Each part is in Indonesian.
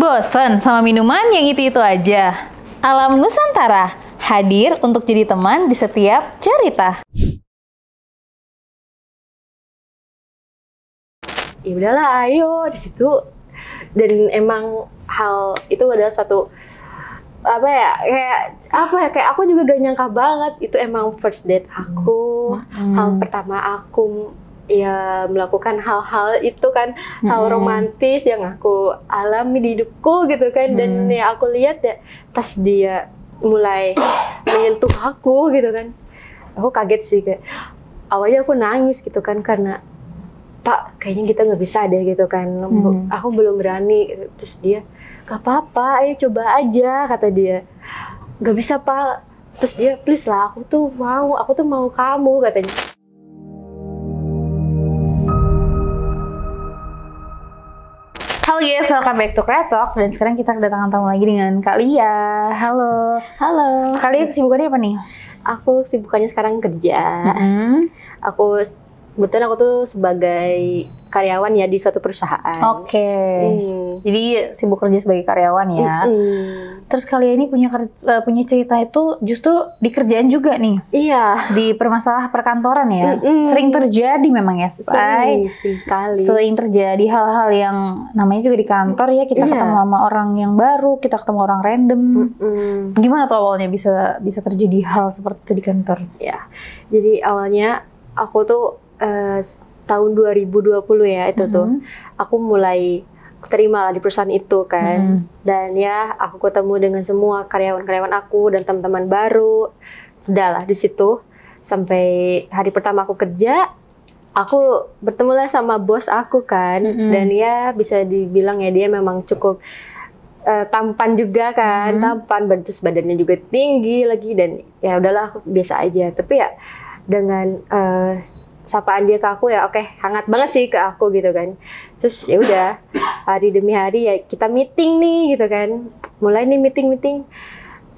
Bosen sama minuman yang itu-itu aja? Alam Nusantara hadir untuk jadi teman di setiap cerita. Ya udahlah, ayo di situ. Dan emang hal itu adalah satu kayak aku juga gak nyangka banget itu emang first date aku. Hal pertama aku ya melakukan hal-hal itu kan, hal romantis yang aku alami di hidupku gitu kan. Dan ya aku lihat ya pas dia mulai menyentuh aku gitu kan, aku kaget sih, kayak awalnya aku nangis gitu kan, karena Pak kayaknya kita nggak bisa deh gitu kan, aku belum berani gitu. Terus dia, gak apa-apa, ayo coba aja, kata dia. Gak bisa Pak. Terus dia, please lah, aku tuh mau kamu, katanya. Halo guys, welcome back to Kreatok. Dan sekarang kita kedatangan tamu lagi dengan Kak Lia. Halo. Halo. Kak Lia kesibukannya apa nih? Aku kesibukannya sekarang kerja. Kebetulan aku tuh sebagai karyawan ya di suatu perusahaan. Oke. Jadi sibuk kerja sebagai karyawan ya. Terus kalian ini punya cerita itu justru di kerjaan juga nih. Iya. Di permasalahan perkantoran ya. Sering terjadi memang ya, Say. Sering terjadi hal-hal yang namanya juga di kantor ya. Kita ketemu sama orang yang baru, kita ketemu orang random. Gimana tuh awalnya bisa terjadi hal seperti itu di kantor? Ya. Jadi awalnya aku tuh tahun 2020 ya itu tuh aku mulai terima di perusahaan itu kan. Dan ya aku ketemu dengan semua karyawan-karyawan aku dan teman-teman baru. Sudahlah di situ sampai hari pertama aku kerja, aku bertemu lah sama bos aku kan. Dan ya bisa dibilang ya dia memang cukup tampan juga kan, tampan, terus badannya juga tinggi lagi. Dan ya udahlah aku biasa aja, tapi ya dengan sapaan dia ke aku ya oke, hangat banget sih ke aku gitu kan. Terus ya udah hari demi hari ya kita meeting nih gitu kan, mulai nih meeting.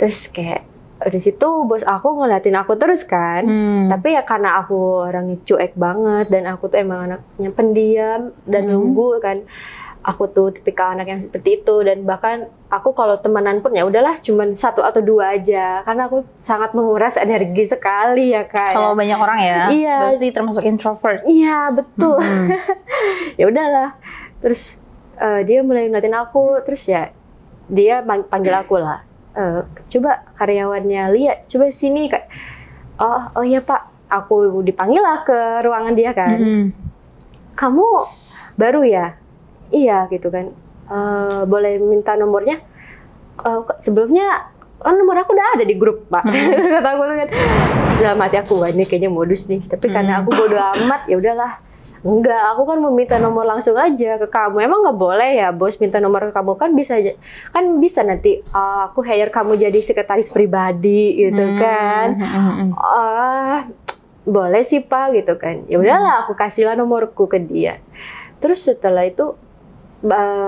Terus kayak di situ bos aku ngeliatin aku terus kan. Tapi ya karena aku orangnya cuek banget dan aku tuh emang anaknya pendiam dan lugu kan. Aku tuh tipikal anak yang seperti itu. Dan bahkan aku kalau temenan pun ya udahlah cuman 1 atau 2 aja, karena aku sangat menguras energi sekali ya Kak. Kalau banyak orang ya, berarti termasuk introvert. Iya betul. Ya udahlah. Terus dia mulai ngeliatin aku, terus ya dia panggil aku lah. Coba karyawannya Lia, coba sini Kak. Oh iya Pak. Aku dipanggil lah ke ruangan dia kan. Kamu baru ya? Iya gitu kan. Boleh minta nomornya? Sebelumnya kan nomor aku udah ada di grup Pak. Kata aku tuh kan. Dalam hati aku, wah ini kayaknya modus nih. Tapi karena aku bodo amat, ya udahlah. Enggak, aku kan mau minta nomor langsung aja ke kamu. Emang nggak boleh ya bos minta nomor ke kamu? Kan bisa aja. Kan bisa nanti aku hire kamu jadi sekretaris pribadi gitu kan. Boleh sih Pak gitu kan. Ya udahlah, aku kasihlah nomorku ke dia. Terus setelah itu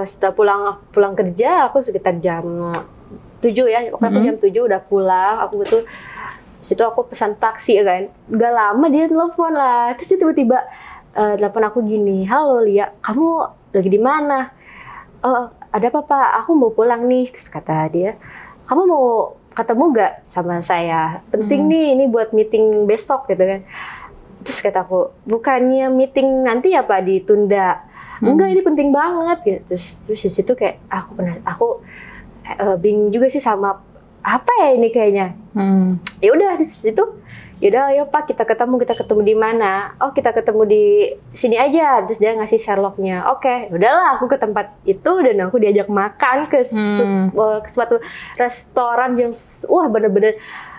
setelah pulang kerja, aku sekitar jam 7 ya, aku jam 7 udah pulang. Aku betul situ aku pesan taksi kan. Gak lama dia telepon lah. Terus dia tiba-tiba telepon aku gini, halo Lia, kamu lagi di mana? Ada apa Pak? Aku mau pulang nih. Terus kata dia, kamu mau ketemu gak sama saya? Penting nih, ini buat meeting besok gitu kan. Terus kata aku, bukannya meeting nanti ya Pak ditunda? Enggak, ini penting banget gitu. Terus di situ kayak aku bingung juga sih sama apa ya ini kayaknya. Ya udah di situ, ya udah ayo Pak kita ketemu di mana? Oh kita ketemu di sini aja. Terus dia ngasih Sherlocknya. Oke, udahlah aku ke tempat itu dan aku diajak makan ke suatu restoran yang bener-bener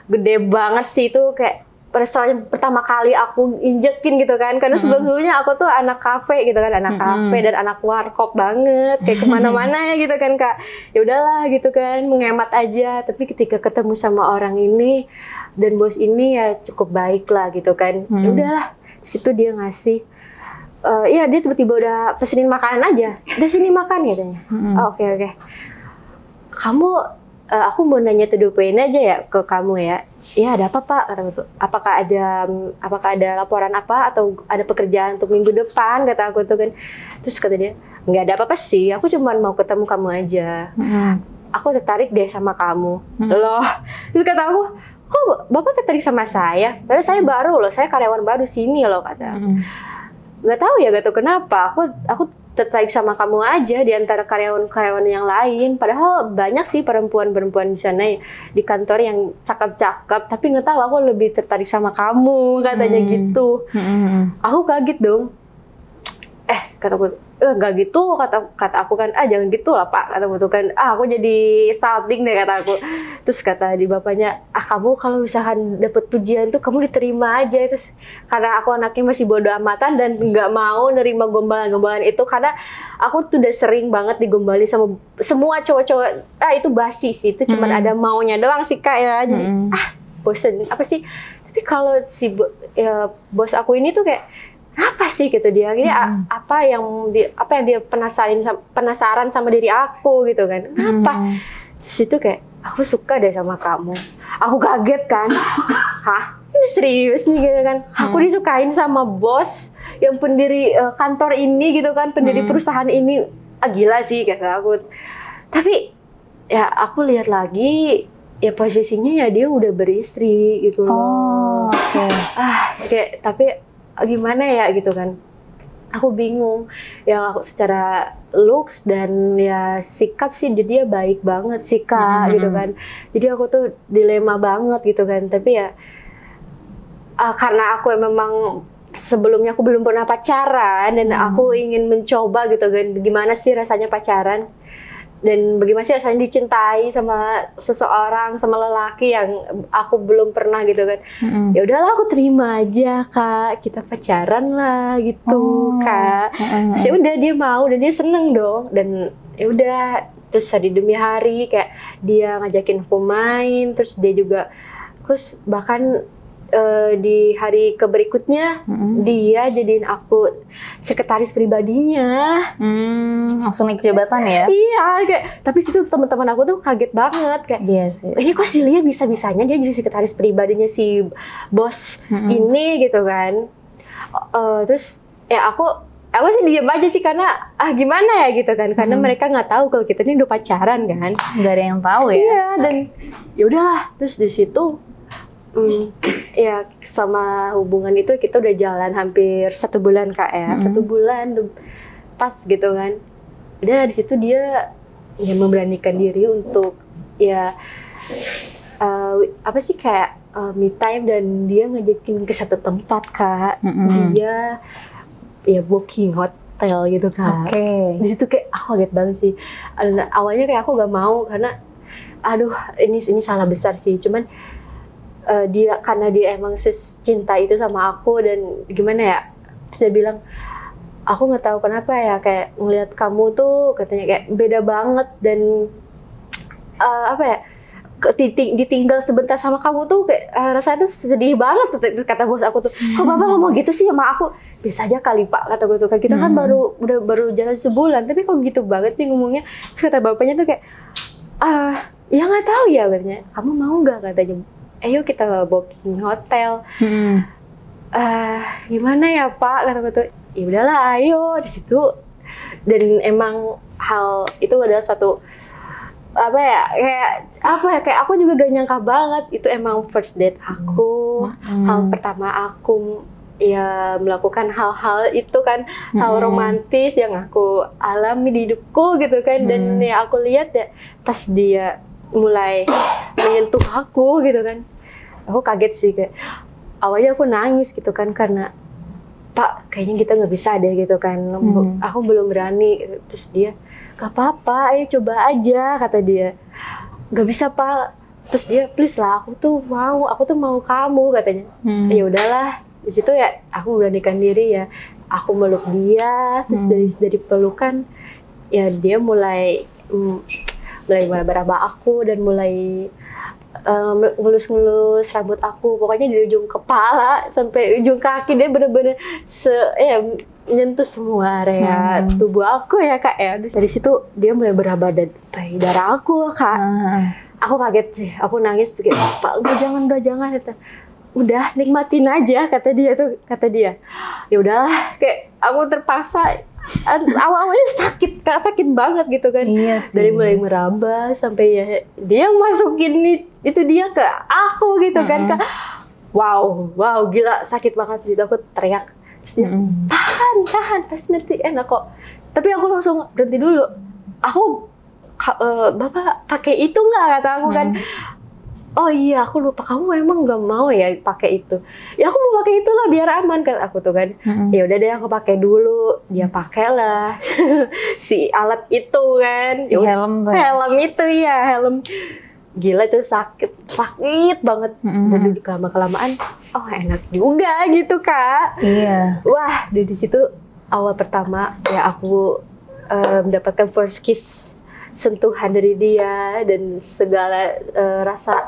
gede banget sih itu, kayak restoran pertama kali aku injekin gitu kan, karena sebelumnya aku tuh anak kafe gitu kan, anak kafe dan anak warkop banget, kayak kemana-mana ya gitu kan Kak. Ya udahlah gitu kan, menghemat aja. Tapi ketika ketemu sama orang ini dan bos ini ya cukup baik lah gitu kan. Ya udahlah, di situ dia ngasih, ya dia tiba-tiba udah pesenin makanan aja, udah sini makan katanya. Oke. Kamu aku mau nanya to the point aja ya ke kamu ya. Iya ada apa Pak? Kata aku tuh. Apakah ada laporan apa atau ada pekerjaan untuk minggu depan? Kata aku tuh kan. Terus kata dia, nggak ada apa-apa sih, aku cuma mau ketemu kamu aja. Aku tertarik deh sama kamu. Loh, terus kata aku, kok Bapak tertarik sama saya? Padahal saya baru loh, saya karyawan baru sini loh, kata. Nggak tahu ya, nggak tahu kenapa. Aku tertarik sama kamu aja di antara karyawan-karyawan yang lain. Padahal banyak sih perempuan-perempuan di sana di kantor yang cakep-cakep. Tapi nggak tahu, aku lebih tertarik sama kamu, katanya gitu. Aku kaget dong. Kataku, nggak gitu, kata aku kan, jangan gitu lah Pak, kataku tuh kan, aku jadi salting deh, kata aku. Terus kata di bapaknya, kamu kalau misalkan dapat pujian tuh kamu diterima aja. Terus karena aku anaknya masih bodoh amatan dan nggak mau nerima gombalan-gombalan itu, karena aku tuh udah sering banget digombali sama semua cowok-cowok. Itu basi sih, itu cuma ada maunya doang sih Kak ya. Jadi bosen apa sih. Tapi kalau si bos aku ini tuh kayak, apa sih gitu dia? Ini apa yang dia penasaran sama diri aku gitu kan? Kenapa? Terus itu kayak, aku suka deh sama kamu. Aku kaget kan? Hah? Ini serius nih gitu kan? Aku disukain sama bos yang pendiri kantor ini gitu kan? Pendiri perusahaan ini. Gila sih kata aku. Tapi ya aku lihat lagi, ya posisinya ya dia udah beristri gitu loh. Kayak tapi gimana ya gitu kan, aku bingung ya. Aku secara looks dan ya sikap sih dia baik banget sih Kak gitu kan. Jadi aku tuh dilema banget gitu kan. Tapi ya karena aku memang sebelumnya aku belum pernah pacaran dan aku ingin mencoba gitu kan, gimana sih rasanya pacaran dan bagaimana sih rasanya dicintai sama seseorang, sama lelaki yang aku belum pernah gitu kan. Ya udahlah, aku terima aja Kak, kita pacaran lah gitu Kak. Terus ya udah dia mau dan dia seneng dong. Dan ya udah, terus hari demi hari kayak dia ngajakin aku main, terus dia juga, terus bahkan di hari keberikutnya dia jadiin aku sekretaris pribadinya. Langsung naik jabatan ya? Iya, kayak, tapi situ teman-teman aku tuh kaget banget kayak, ini kok si Lia bisa-bisanya dia jadi sekretaris pribadinya si bos ini gitu kan. Terus ya aku sih diem aja sih, karena gimana ya gitu kan, karena mereka nggak tahu kalau kita ini udah pacaran kan. Nggak ada yang tahu ya. Iya, dan ya udahlah, terus di situ ya sama hubungan itu kita udah jalan hampir 1 bulan Kak ya. 1 bulan pas gitu kan. Udah di situ dia ya memberanikan diri untuk ya apa sih kayak me time, dan dia ngajakin ke satu tempat Kak. Dia ya booking hotel gitu Kak. Di situ kayak aku kaget banget sih. Awalnya kayak aku gak mau karena aduh ini salah besar sih. Cuman dia karena dia emang cinta itu sama aku dan gimana ya, terus dia bilang, aku nggak tahu kenapa ya kayak ngelihat kamu tuh katanya kayak beda banget dan apa ya, ditinggal sebentar sama kamu tuh kayak rasanya tuh sedih banget, kata bos aku tuh. Kok Bapak ngomong gitu sih sama aku? Bisa aja kali Pak, kata gue tuh, kita kan baru jalan sebulan tapi kok gitu banget sih ngomongnya. Terus kata bapaknya tuh kayak ya nggak tahu ya, katanya kamu mau nggak, katanya ayo kita booking hotel. Gimana ya Pak, kata gue tuh. Ya udahlah, ayo di situ. Dan emang hal itu adalah satu kayak aku juga gak nyangka banget itu emang first date aku. Hal pertama aku ya melakukan hal-hal itu kan, hal romantis yang aku alami di hidupku gitu kan. Dan ya aku lihat ya pas dia mulai menyentuh aku gitu kan, aku kaget sih, kayak awalnya aku nangis gitu kan, karena Pak kayaknya kita nggak bisa deh gitu kan, aku belum berani. Terus dia, gak apa-apa, ayo coba aja, kata dia. Gak bisa Pak. Terus dia, please lah, aku tuh mau kamu, katanya. Ya udahlah, di situ ya aku beranikan diri ya, aku meluk dia. Terus dari pelukan ya dia mulai meraba aku dan mulai ngelus-ngelus rambut aku, pokoknya dari ujung kepala sampai ujung kaki dia bener-bener menyentuh semua area tubuh aku ya Kak ya. Dari situ dia mulai beraba darah aku Kak. Aku kaget sih, aku nangis kayak, Pak udah jangan kata. Udah nikmatin aja, kata dia. Ya udahlah, kayak aku terpaksa awal-awalnya sakit, Kak, sakit banget gitu kan. Iya sih. Dari mulai meraba sampai ya dia masukin itu dia ke aku gitu kan, Kak. Wow, gila sakit banget gitu, aku teriak. Terus dia, tahan, pasti nanti enak kok. Tapi aku langsung berhenti dulu. Aku, Bapak pakai itu nggak, kata aku kan. Oh iya, aku lupa, kamu emang nggak mau ya pakai itu. Ya aku mau pakai itulah biar aman, kan aku tuh kan. Ya udah deh, aku pakai dulu. Dia pakailah si alat itu kan. Si helm tuh. Helm itu ya, helm. Gila itu sakit banget. Dan duduk lama-kelamaan, oh enak juga gitu, Kak. Iya. Wah, dari situ awal pertama ya aku mendapatkan first kiss, sentuhan dari dia, dan segala rasa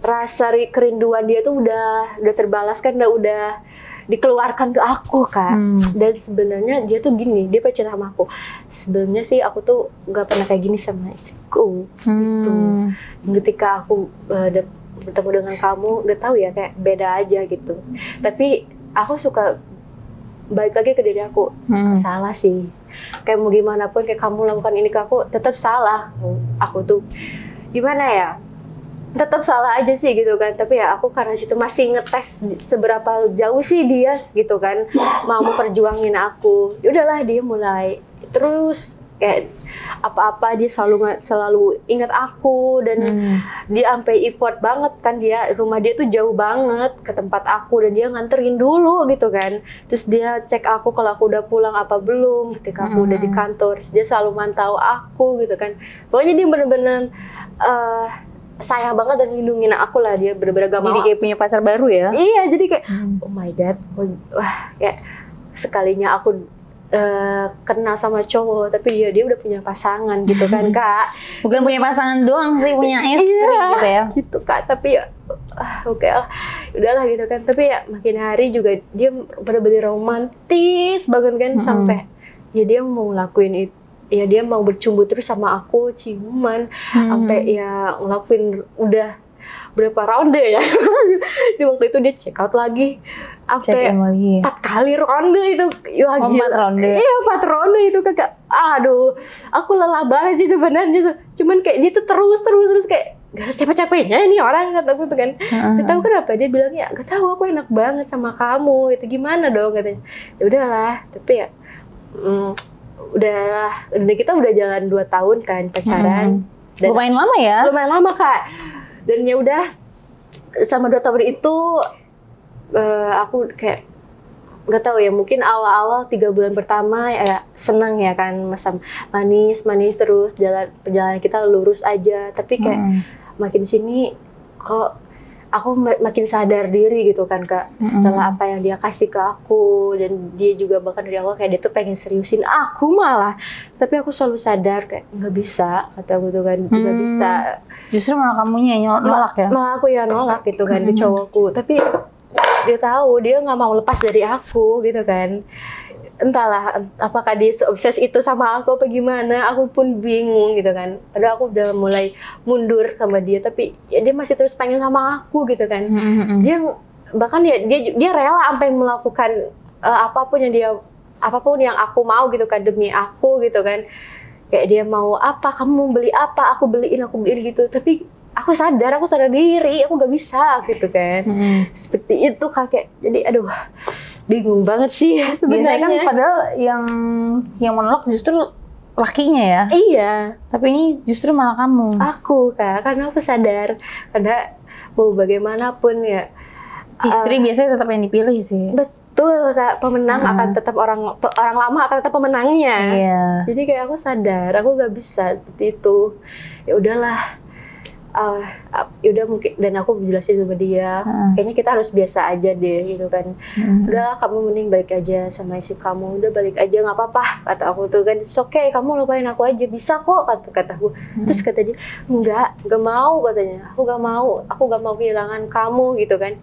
rasa kerinduan dia tuh udah terbalaskan, udah dikeluarkan ke aku, Kak. Dan sebenarnya dia tuh gini, dia percaya sama aku. Sebenarnya sih aku tuh nggak pernah kayak gini sama istriku. Gitu. Ketika aku bertemu dengan kamu, nggak tahu ya, kayak beda aja gitu. Tapi aku suka balik lagi ke diri aku. Salah sih. Kayak mau gimana pun, kayak kamu lakukan ini ke aku, tetap salah. Aku tuh gimana ya? Tetap salah aja sih gitu kan. Tapi ya aku karena situ masih ngetes seberapa jauh sih dia gitu kan mau memperjuangin aku. Ya udahlah, dia mulai terus kayak apa-apa dia selalu ingat aku, dan dia sampai effort banget kan, rumah dia tuh jauh banget ke tempat aku, dan dia nganterin dulu gitu kan. Terus dia cek aku kalau aku udah pulang apa belum ketika aku udah di kantor. Dia selalu mantau aku gitu kan. Pokoknya dia bener-bener sayang banget dan lindungin aku lah. Dia bener-bener gak mau. Jadi kayak punya pacar baru ya? Iya, jadi kayak oh my god, wah, kayak sekalinya aku kenal sama cowok, tapi dia udah punya pasangan gitu kan, Kak. Bukan punya pasangan doang sih, punya istri gitu ya. Gitu, Kak. Tapi ya oke lah, udahlah gitu kan. Tapi ya makin hari juga dia bener-bener romantis banget kan, sampai ya dia mau ngelakuin itu. Ya dia mau bercumbu terus sama aku, ciuman, sampai ya ngelakuin udah berapa ronde ya. Di waktu itu dia check out lagi. Sampai 4 kali ronde itu. Ya, 4 ronde? Iya, 4 ronde itu, Kak. Aduh, aku lelah banget sih sebenarnya. Cuman kayak dia tuh terus kayak gak ada capek-capeknya ini orang, kata aku tuh kan. Gak tahu kenapa dia bilang, ya gak tahu, aku enak banget sama kamu. Itu gimana dong, katanya. Ya udahlah, tapi ya udah kita udah jalan 2 tahun kan pacaran. Dan lumayan lama ya? Lumayan lama, Kak. Dan ya udah sama 2 tahun itu aku kayak nggak tahu ya, mungkin awal-awal 3 bulan pertama ya senang ya kan, masa manis terus, perjalanan kita lurus aja. Tapi kayak makin sini kok aku makin sadar diri gitu kan, Kak, setelah apa yang dia kasih ke aku. Dan dia juga bahkan dari awal kayak dia tuh pengen seriusin aku malah, tapi aku selalu sadar kayak nggak bisa, kata aku tuh kan, nggak bisa. Justru malah kamunya yang nolak ya? Malah aku yang nolak gitu kan ke cowokku. Tapi dia tahu dia nggak mau lepas dari aku gitu kan. Entahlah apakah dia obses itu sama aku apa gimana, aku pun bingung gitu kan. Padahal aku udah mulai mundur sama dia, tapi ya dia masih terus pengen sama aku gitu kan. Dia bahkan dia rela sampai melakukan apapun yang aku mau gitu kan, demi aku gitu kan. Kayak dia mau apa, kamu mau beli apa, aku beliin gitu. Tapi aku sadar diri, aku gak bisa gitu kan. Seperti itu, Kak. Jadi aduh, bingung banget sih sebenarnya. Biasanya kan padahal yang menolak justru lakinya ya. Iya. Tapi ini justru malah kamu. Aku, Kak, karena aku sadar, karena mau bagaimanapun ya istri biasanya tetap yang dipilih sih. Betul, Kak. Pemenang akan tetap orang lama akan tetap pemenangnya. Iya. Jadi kayak aku sadar, aku gak bisa seperti itu. Ya udahlah. Yaudah mungkin, dan aku jelasin sama dia, kayaknya kita harus biasa aja deh gitu kan. Udahlah, kamu mending balik aja sama istri kamu, udah balik aja nggak apa-apa, kata aku tuh kan. It's okay, kamu lupain aku aja, bisa kok, kata aku. Terus kata dia, nggak mau, katanya, aku nggak mau kehilangan kamu gitu kan.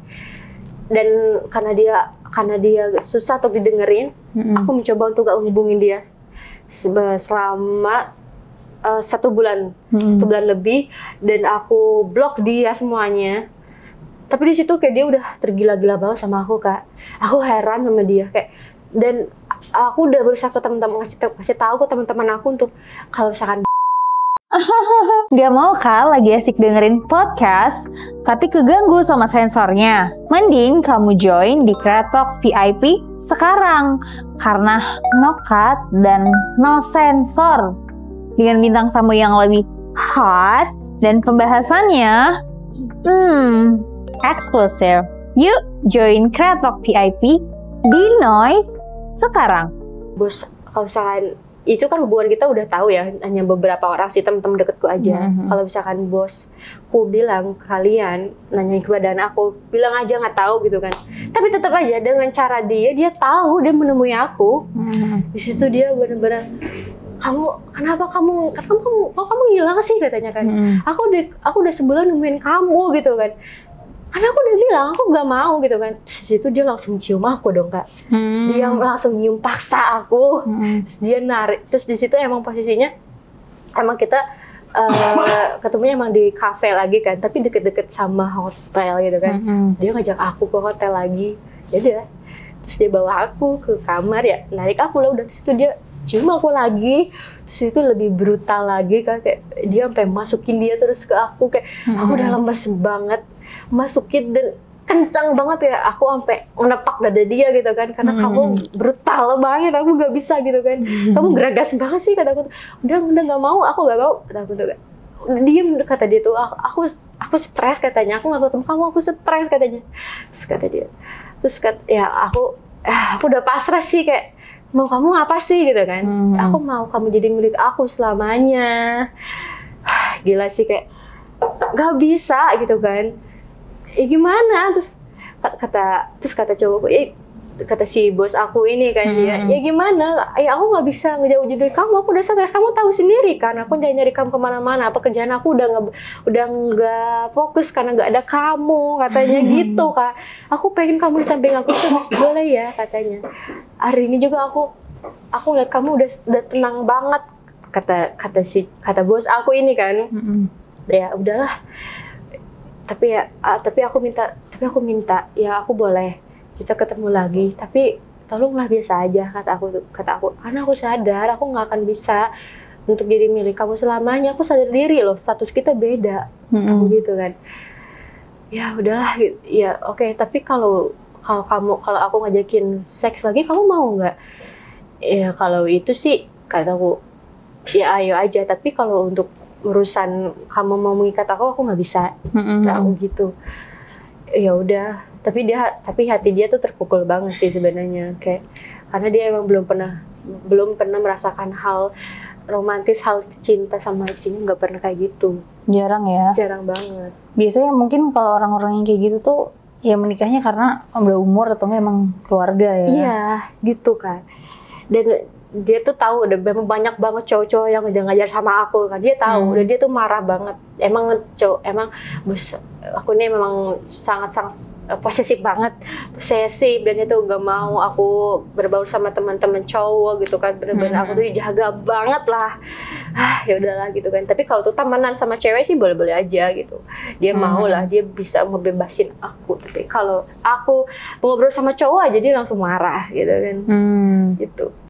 Dan karena dia susah untuk didengerin, aku mencoba untuk gak hubungin dia selama 1 bulan, 1 bulan lebih, dan aku blok dia semuanya. Tapi di situ kayak dia udah tergila-gila banget sama aku, Kak. Aku heran sama dia kayak, dan aku udah berusaha ke teman-teman, kasih tahu ke teman-teman aku untuk kalau misalkan Gak mau kan lagi asik dengerin podcast, tapi keganggu sama sensornya? Mending kamu join di Kreatok VIP sekarang, karena no cut dan no sensor. Dengan bintang tamu yang lebih hot dan pembahasannya eksklusif. Yuk join Kreatok VIP di Noise sekarang. Bos, kalau misalkan itu kan hubungan kita udah tahu ya, hanya beberapa orang sih, teman-teman deketku aja. Kalau misalkan bosku bilang kalian nanyain keberadaan aku, bilang aja nggak tahu gitu kan. Tapi tetap aja dengan cara dia tahu, dia menemui aku. Di situ dia benar-benar, kenapa kamu hilang sih katanya kan. Aku udah sebulan nemuin kamu gitu kan. Karena aku udah bilang aku nggak mau gitu kan. Terus situ dia langsung cium aku dong Kak. Dia langsung nyium paksa aku. Terus dia narik. Terus di situ emang posisinya emang kita ketemunya emang di kafe lagi kan, tapi deket-deket sama hotel gitu kan. Dia ngajak aku ke hotel lagi. Jadi terus dia bawa aku ke kamar ya, narik aku lah. Udah di situ dia cium aku lagi. Terus itu lebih brutal lagi Kak, kayak dia sampai masukin dia terus ke aku, kayak aku udah lemes banget, masukin dan kencang banget ya, aku sampai menepak dada dia gitu kan, karena kamu brutal banget, aku nggak bisa gitu kan. Kamu geragas banget sih kata aku. Udah nggak mau, aku nggak mau kata aku tuh. Diem kata dia tuh, aku stres katanya, aku nggak ketemu kamu, aku stres katanya. Terus kata dia, ya aku udah pasrah sih, kayak mau kamu apa sih gitu kan. Aku mau kamu jadi milik aku selamanya. Gila sih, kayak nggak bisa gitu kan. Gimana? Terus kata cowokku, kata si bos aku ini kan, dia, ya gimana? Ya aku nggak bisa ngejauh dari kamu, aku udah stres, kamu tahu sendiri kan, aku nyari kamu kemana-mana, pekerjaan aku udah nggak fokus karena nggak ada kamu, katanya gitu Kak. Aku pengen kamu di samping aku terus, boleh ya katanya. Hari ini juga aku lihat kamu udah tenang banget, kata bos aku ini kan. Ya udahlah. Tapi aku minta ya aku boleh kita ketemu lagi, tapi tolonglah biasa aja, kata aku karena aku sadar aku nggak akan bisa untuk jadi milik kamu selamanya. Aku sadar diri loh, status kita beda. Aku gitu kan. Ya udahlah, ya oke. Tapi kalau aku ngajakin seks lagi, kamu mau nggak? Ya kalau itu sih kataku ya ayo aja, tapi kalau untuk urusan kamu mau mengikat aku nggak bisa. Aku gitu. Ya udah, tapi hati dia tuh terpukul banget sih sebenarnya, kayak karena dia emang belum pernah merasakan hal romantis, hal cinta sama istrinya, nggak pernah kayak gitu. Jarang ya? Jarang banget. Biasanya mungkin kalau orang-orang yang kayak gitu tuh ya menikahnya karena udah umur atau emang keluarga ya? Iya, gitu kan. Dan dia tuh tahu, udah memang banyak banget cowok-cowok yang ngajar sama aku kan, dia tahu, dan dia tuh marah banget. Emang bos aku ini memang sangat-sangat posesif banget, dan dia tuh gak mau aku berbaur sama teman-teman cowok gitu kan, bener-bener aku tuh dijaga banget lah. Ya udahlah gitu kan. Tapi kalau tuh temenan sama cewek sih boleh-boleh aja gitu, dia mau lah, dia bisa ngebebasin aku. Tapi kalau aku ngobrol sama cowok aja dia langsung marah gitu kan. Gitu.